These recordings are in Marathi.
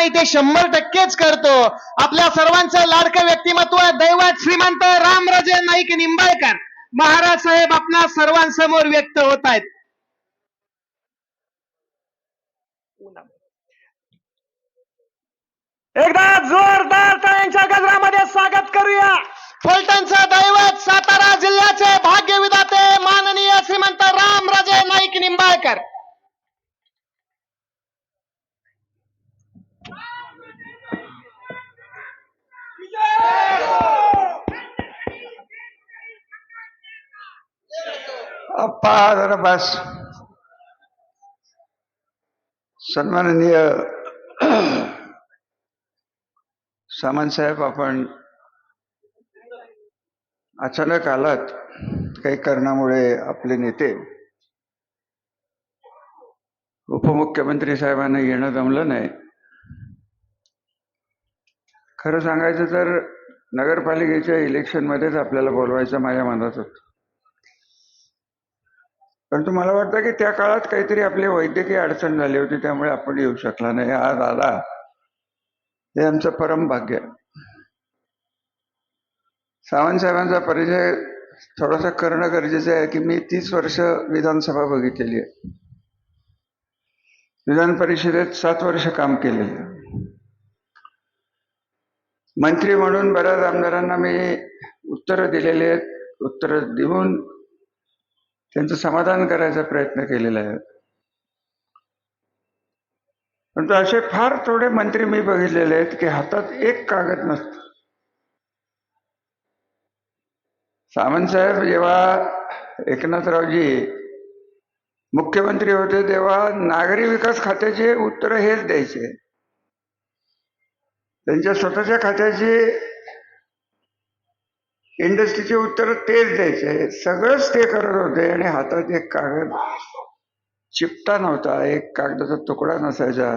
नाही ते 100%च करतो. आपल्या सर्वांचं लाडकं व्यक्तिमत्व दैवत श्रीमंत रामराजे नाईक निंबाळकर महाराज साहेब आपल्या सर्वांसमोर व्यक्त होत आहेत. एकदा जोरदार टाळ्यांच्या गजरामध्ये स्वागत करूया फलटणचं दैवत सातारा जिल्ह्याचे भाग्य विधाते माननीय श्रीमंत रामराजे नाईक निंबाळकर. अप्पा जरा बस. सन्माननीय सामंत साहेब, आपण अचानक आलात. काही कारणामुळे आपले नेते उपमुख्यमंत्री साहेबांना येणं जमलं नाही. खरं सांगायचं तर नगरपालिकेच्या इलेक्शनमध्येच आपल्याला बोलवायचं माझ्या मनात होतं, परंतु मला वाटतं की त्या काळात काहीतरी आपली वैद्यकीय अडचण झाली होती, त्यामुळे आपण येऊ शकला नाही. आज आला हे आमचं परम भाग्य. सावंत साहेबांचा परिचय थोडासा करणं गरजेचं आहे की मी 30 वर्ष विधानसभा बघितलेली आहे. विधान परिषदेत 7 वर्ष काम केलेलं. मंत्री म्हणून बऱ्याच आमदारांना मी उत्तरं दिलेली आहेत. उत्तरं देऊन त्यांचं समाधान करायचा प्रयत्न केलेला आहे. परंतु असे फार थोडे मंत्री मी बघितलेले आहेत की हातात एक कागद नसतो. सामंत साहेब जेव्हा एकनाथरावजी मुख्यमंत्री होते तेव्हा नागरी विकास खात्याचे उत्तर हेच द्यायचे. त्यांच्या स्वतःच्या खात्याची इंडस्ट्रीचे उत्तर तेच द्यायचे. सगळंच ते करत होते आणि हातात एक कागद चिपटा नव्हता, एक कागदाचा तुकडा नसायचा.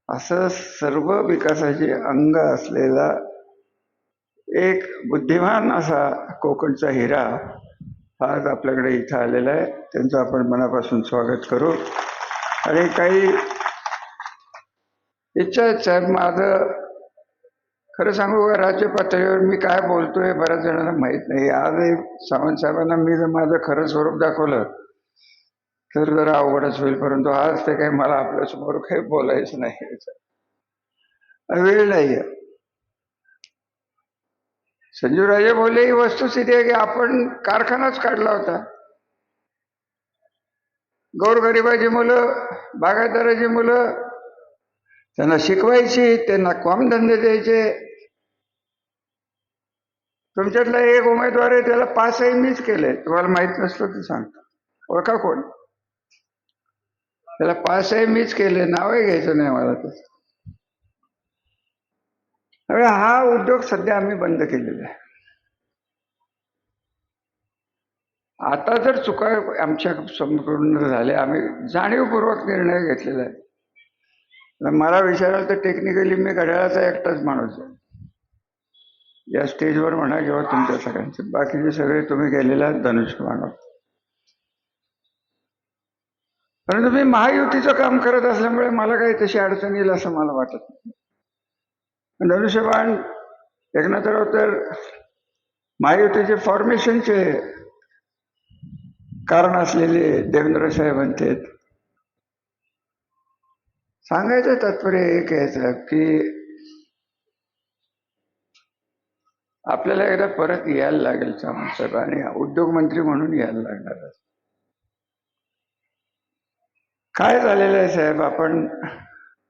असं सर्व विकासाचे अंग असलेला एक बुद्धिमान असा कोकणचा हिरा आज आपल्याकडे इथं आलेला आहे. त्यांचं आपण मनापासून स्वागत करू. आणि काही इच्छा आहेत साहेब, माझं खरं सांगू का, राज्य पातळीवर मी काय बोलतोय बऱ्याच जणांना माहित नाही. आज सावंत साहेबांना मी जर माझं खरं स्वरूप दाखवलं तर जरा अवघडच होईल, परंतु आज ते काही मला आपल्यासमोर काही बोलायचं नाही, वेळ नाही. संजीवराजे बोलले ही वस्तुस्थिती आहे की आपण कारखानाच काढला होता. गोरगरिबाची मुलं, बागायतदाराची मुलं, त्यांना शिकवायची, त्यांना कामधंदे द्यायचे. तुमच्यातला एक उमेदवार आहे, त्याला पासही मीच केले. तुम्हाला माहित नसतं ते सांगतो. ओळखा कोण? त्याला पासही मीच केले, नावही घ्यायचं नाही मला. तसं हा उद्योग सध्या आम्ही बंद केलेला आहे. आता जर चुका आमच्या संपूर्ण झाल्या, आम्ही जाणीवपूर्वक निर्णय घेतलेला आहे. मला विचाराल तर टेक्निकली मी घड्याळाचा एकटाच माणूस आहे या स्टेजवर म्हणा किंवा तुमच्या सगळ्यांचे. बाकीचे सगळे तुम्ही गेलेला धनुष्यबाण. परंतु मी महायुतीचं काम करत असल्यामुळे मला काही तशी अडचण येईल असं मला वाटत नाही. धनुष्यबाण एकनाथराव तर महायुतीचे फॉर्मेशनचे कारण असलेले देवेंद्र साहेब म्हणतात. सांगायचं तात्पर्य एक आहे की आपल्याला एकदा परत यायला लागेल सामंत साहेब, आणि उद्योगमंत्री म्हणून यायला लागणार. काय झालेलं आहे साहेब, आपण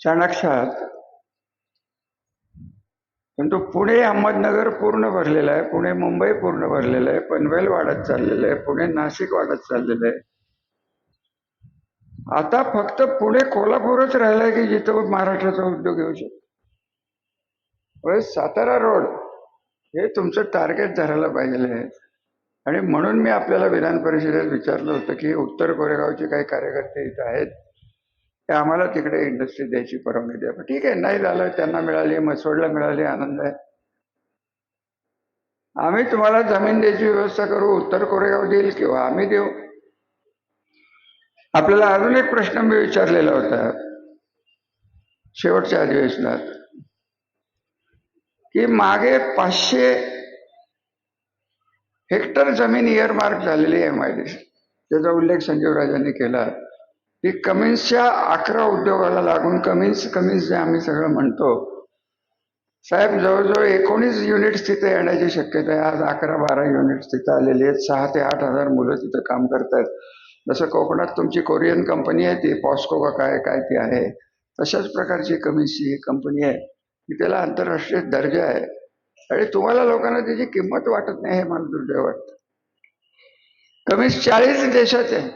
चाणाक्ष आहात. परंतु पुणे अहमदनगर पूर्ण भरलेलं आहे, पुणे मुंबई पूर्ण भरलेलं आहे, पनवेल वाढत चाललेलं आहे, पुणे नाशिक वाढत चाललेलं आहे. आता फक्त पुणे कोल्हापूरच राहिलाय की जिथं महाराष्ट्राचा उद्योग येऊ शकतो. सातारा रोड हे तुमचं टार्गेट धरायला पाहिजे आहे. आणि म्हणून मी आपल्याला विधान परिषदेत विचारलं होतं की उत्तर कोरेगावचे काही कार्यकर्ते इथं आहेत, ते आम्हाला तिकडे इंडस्ट्री द्यायची परवानगी द्या. ठीक आहे, नाही झालं, त्यांना मिळाली, मसवडला मिळाली, आनंद आहे. आम्ही तुम्हाला जमीन द्यायची व्यवस्था करू, उत्तर कोरेगाव देईल किंवा आम्ही देऊ. आपल्याला अजून एक प्रश्न मी विचारलेला होता, शेवटच्या अधिवेशनात की मागे 500 हेक्टर जमीन इयरमार्क झालेली आहे MIDC, त्याचा उल्लेख संजीव राजांनी केला. की कमिन्सच्या 11 उद्योगाला लागून कमिन्स जे आम्ही सगळं म्हणतो, साहेब जवळजवळ 19 युनिट्स तिथे येण्याची शक्यता आहे. आज 11-12 युनिट्स तिथे आलेली आहेत. 6 ते 8 हजार मुलं तिथे काम करतात. जसं कोकणात तुमची कोरियन कंपनी आहे ती पॉस्को का काय ती आहे, तशाच प्रकारची कमिन्सची कंपनी आहे की त्याला आंतरराष्ट्रीय दर्जा आहे. आणि तुम्हाला लोकांना त्याची किंमत वाटत नाही, हे मला दुर्दैव वाटतं. कमिन्स 40 देशात आहे.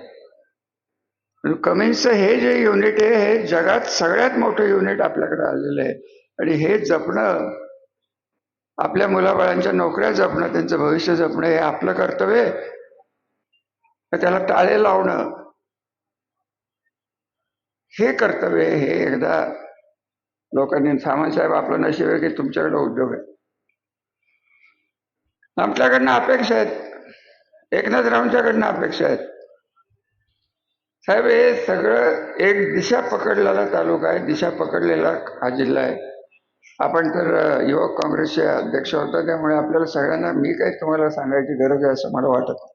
कमिन्सचं हे जे युनिट आहे हे जगात सगळ्यात मोठं युनिट आपल्याकडे आलेलं आहे. आणि हे जपणं, आपल्या मुलाबाळांच्या नोकऱ्या जपणं, त्यांचं भविष्य जपणं हे आपलं कर्तव्य आहे. त्याला टाळे लावणं हे कर्तव्य आहे. हे एकदा लोकांनी, सामंत साहेब आपलं नशीब आहे की तुमच्याकडे उद्योग आहे. आमच्याकडनं अपेक्षा आहेत, एकनाथरावांच्याकडनं अपेक्षा आहेत. साहेब हे सगळं एक दिशा पकडलेला तालुका आहे, दिशा पकडलेला हा जिल्हा आहे. आपण तर युवक काँग्रेसचे अध्यक्ष होता, त्यामुळे आपल्याला सगळ्यांना मी काही तुम्हाला सांगायची गरज आहे असं मला वाटत.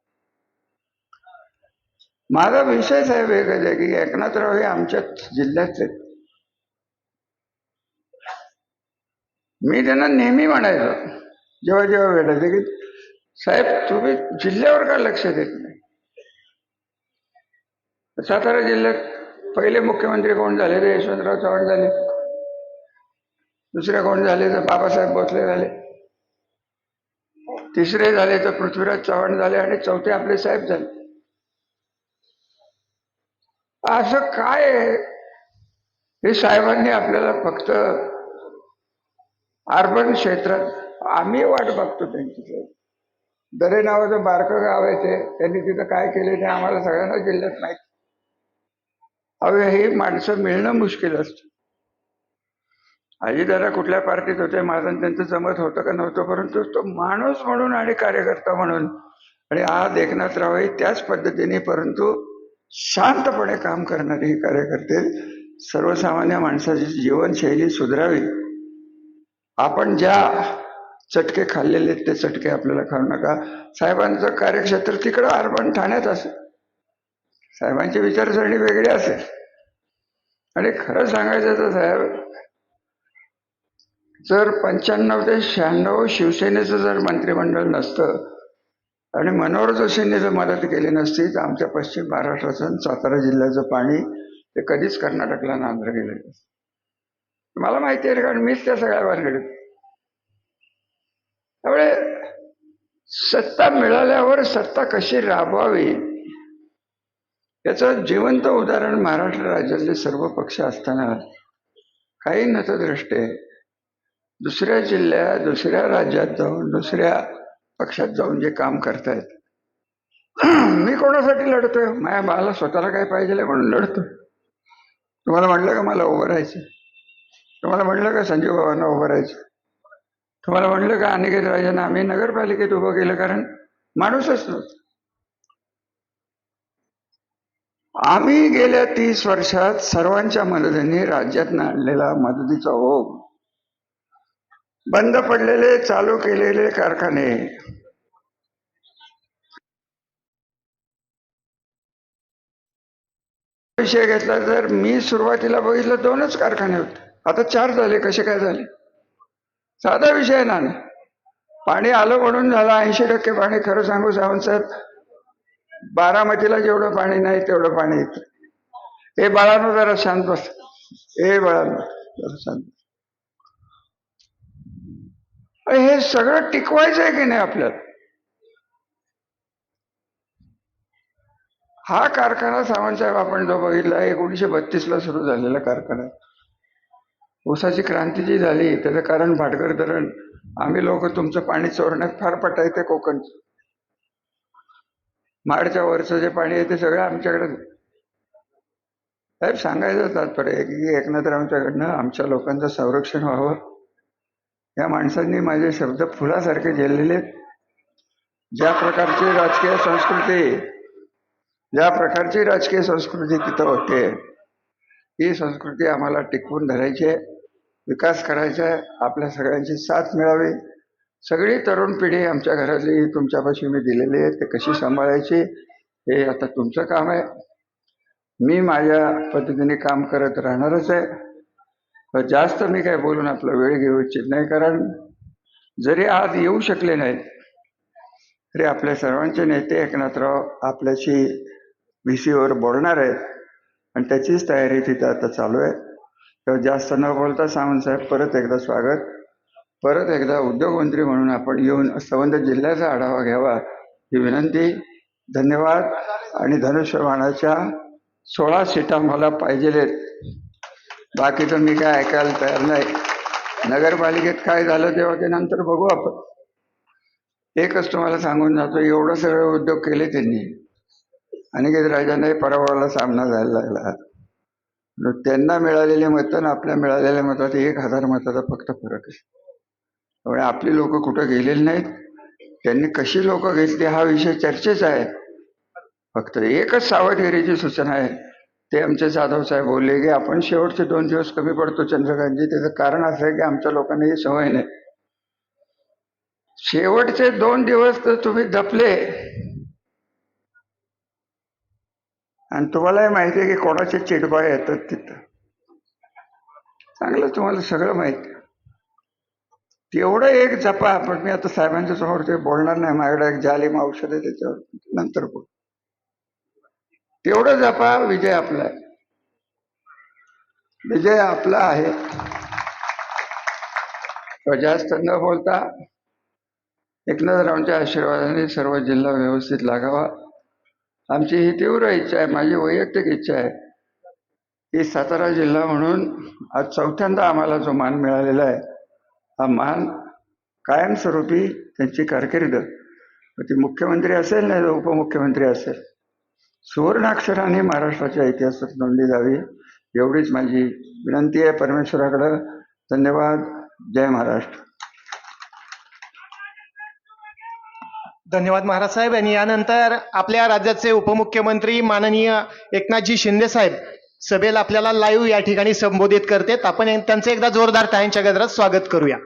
माझा विषय साहेब एकच आहे की एकनाथराव हे आमच्या जिल्ह्यातले आहेत. मी त्यांना नेहमी म्हणायचो जेव्हा जेव्हा भेटायचे की साहेब तुम्ही जिल्ह्यावर का लक्ष देत नाही. सातारा जिल्ह्यात पहिले मुख्यमंत्री कोण झाले तर यशवंतराव चव्हाण झाले, दुसरे कोण झाले तर बाबासाहेब भोसले झाले, तिसरे झाले तर पृथ्वीराज चव्हाण झाले आणि चौथे आपले साहेब झाले. असं काय आहे हे साहेबांनी आपल्याला फक्त अर्बन क्षेत्रात आम्ही वाट बघतो त्यांची. दरे नावाचं बारकं गाव आहे ते, त्यांनी तिथं काय केले ते आम्हाला सगळ्यांना जिल्ह्यात माहिती. अवे ही माणसं मिळणं मुश्किल असतं. अजितदादा कुठल्या पार्टीत होते, माझं आणि त्यांचं जमत होतं का नव्हतं, परंतु तो माणूस म्हणून आणि कार्यकर्ता म्हणून, आणि आज एकनाथरावही त्याच पद्धतीने परंतु शांतपणे काम करणारे हे कार्यकर्ते, सर्वसामान्य माणसाची जीवनशैली सुधारावी. आपण ज्या चटके खाल्लेले ते चटके आपल्याला खाऊ नका. साहेबांचं कार्यक्षेत्र तिकडं अर्बन ठाण्यात असेल, साहेबांची विचारसरणी वेगळी असेल. आणि खरं सांगायचं तर साहेब, जर 95 ते 96 शिवसेनेचं जर मंत्रिमंडळ नसतं आणि मनोहर जोशींनी जर मदत केली नसती तर आमच्या पश्चिम महाराष्ट्राचं आणि सातारा जिल्ह्याचं पाणी ते कधीच कर्नाटकला आणि आंध्र गेलं. मला माहिती आहे कारण मीच त्या सगळ्या भानगडीत. त्यामुळे सत्ता मिळाल्यावर सत्ता कशी राबवावी याचं जिवंत उदाहरण महाराष्ट्र राज्यातले सर्व पक्ष असताना काही नतद्रष्टे दुसऱ्या जिल्ह्यात, दुसऱ्या राज्यात जाऊन, दुसऱ्या पक्षात जाऊन जे काम करतायत. मी कोणासाठी लढतोय? मला स्वतःला काय पाहिजे म्हणून लढतोय. तुम्हाला म्हटलं का मला उभं राहायचं? तुम्हाला म्हटलं का संजीव बाबांना उभं राहायचं? तुम्हाला म्हटलं का अनिकेत राजांना आम्ही नगरपालिकेत उभं केलं? कारण माणूसच नव्हतं. आम्ही गेल्या 30 वर्षात सर्वांच्या मदतीने राज्यातनं आणलेला मदतीचा ओघ, बंद पडलेले चालू केलेले कारखाने, विषय घेतला तर मी सुरुवातीला बघितलं 2च कारखाने होते, आता 4 झाले. कसे काय झाले? साधा विषय ना. पाणी आलं म्हणून झालं 80% पाणी. खरं सांगू सावंत साहेब, बारामतीला जेवढं पाणी नाही तेवढं पाणी येतं. हे बाळांनो जरा शांत बस. हे बाळांनो जरा शांत. हे सगळं टिकवायचं आहे की नाही आपल्याला? हा कारखाना सावंत साहेब आपण जो बघितला 1932ला सुरू झालेला कारखाना. ऊसाची क्रांती जी झाली त्याचं कारण भाटकर धरण. आम्ही लोक तुमचं पाणी चोरण्यात फार पटायचं कोकणचं. माडच्या वरचं जे पाणी आहे ते सगळं आमच्याकडे. साहेब सांगायचं तात्पर्य आहे की एकनाथरावांच्याकडनं आमच्या लोकांचं संरक्षण व्हावं. या माणसांनी माझे शब्द फुलासारखे झेललेले. ज्या प्रकारची राजकीय संस्कृती तिथं होते ही संस्कृती आम्हाला टिकवून धरायची आहे, विकास करायचा आहे. आपल्या सगळ्यांची साथ मिळावी. सगळी तरुण पिढी आमच्या घरातली तुमच्यापाशी मी दिलेली आहे, ते कशी सांभाळायची हे आता तुमचं काम आहे. मी माझ्या पद्धतीने काम करत राहणारच आहे. पण जास्त मी काय बोलून आपला वेळ घेऊ इच्छित नाही, कारण जरी आज येऊ शकले नाहीत तरी आपल्या सर्वांचे नेते एकनाथराव आपल्याशी VC वर बोलणार आहेत आणि त्याचीच तयारी तिथं आता चालू आहे. तर जास्त न बोलता सावंत साहेब परत एकदा स्वागत. परत एकदा उद्योगमंत्री म्हणून आपण येऊन संबंध जिल्ह्याचा आढावा घ्यावा ही विनंती. धन्यवाद. आणि धनुष्यबाणाच्या 16 सीटा मला पाहिजेत, बाकीचं मी काय ऐकायला तयार नाही. नगरपालिकेत काय झालं तेव्हा ते नंतर बघू आपण. एकच तुम्हाला सांगून जातो, एवढं सगळे उद्योग केले त्यांनी, अनिकेत राजांनाही पराभवाला सामना जायला लागला. त्यांना मिळालेली मतं आणि आपल्या मिळालेल्या मतात 1000 मताचा फक्त फरक आहे. त्यामुळे आपली लोक कुठं गेलेली नाहीत. त्यांनी कशी लोक घेतली हा विषय चर्चेचा आहे. फक्त एकच सावधगिरीची सूचना आहे, ते आमचे जाधव साहेब बोलले की आपण शेवटचे 2 दिवस कमी पडतो चंद्रकांतजी. त्याचं कारण असं आहे की आमच्या लोकांना ही सवय नाही. शेवटचे 2 दिवस तर तुम्ही दपले आणि तुम्हालाही माहिती आहे की कोणाचे चिडबा येतात तिथं. चांगलं तुम्हाला सगळं माहिती. तेवढं एक जपा. पण मी आता साहेबांच्या समोर ते बोलणार नाही, माझ्याकडे एक जालिम औषध आहे त्याच्यावर नंतर बोल. तेवढं जपा. विजय आपला आहे, विजय आपला आहे. जास्त न बोलता एकनाथरावांच्या आशीर्वादाने सर्व जिल्हा व्यवस्थित लागावा आमची ही तीव्र इच्छा आहे. माझी वैयक्तिक इच्छा आहे की सातारा जिल्हा म्हणून आज 4थ्यांदा आम्हाला जो मान मिळालेला आहे, हा मान कायमस्वरूपी त्यांची कारकीर्द, ती मुख्यमंत्री असेल नाही तर उपमुख्यमंत्री असेल, सुवर्णाक्षराने महाराष्ट्राच्या इतिहासात नोंदली जावी एवढीच माझी विनंती आहे परमेश्वराकडं. धन्यवाद. जय महाराष्ट्र. धन्यवाद महाराज साहेब. आणि यानंतर आपल्या राज्याचे उपमुख्यमंत्री माननीय एकनाथजी शिंदे साहेब सभेला आपल्याला लाईव्ह या ठिकाणी संबोधित करतात. आपण त्यांचं एकदा जोरदार टाळ्यांच्या गजरात स्वागत करूया.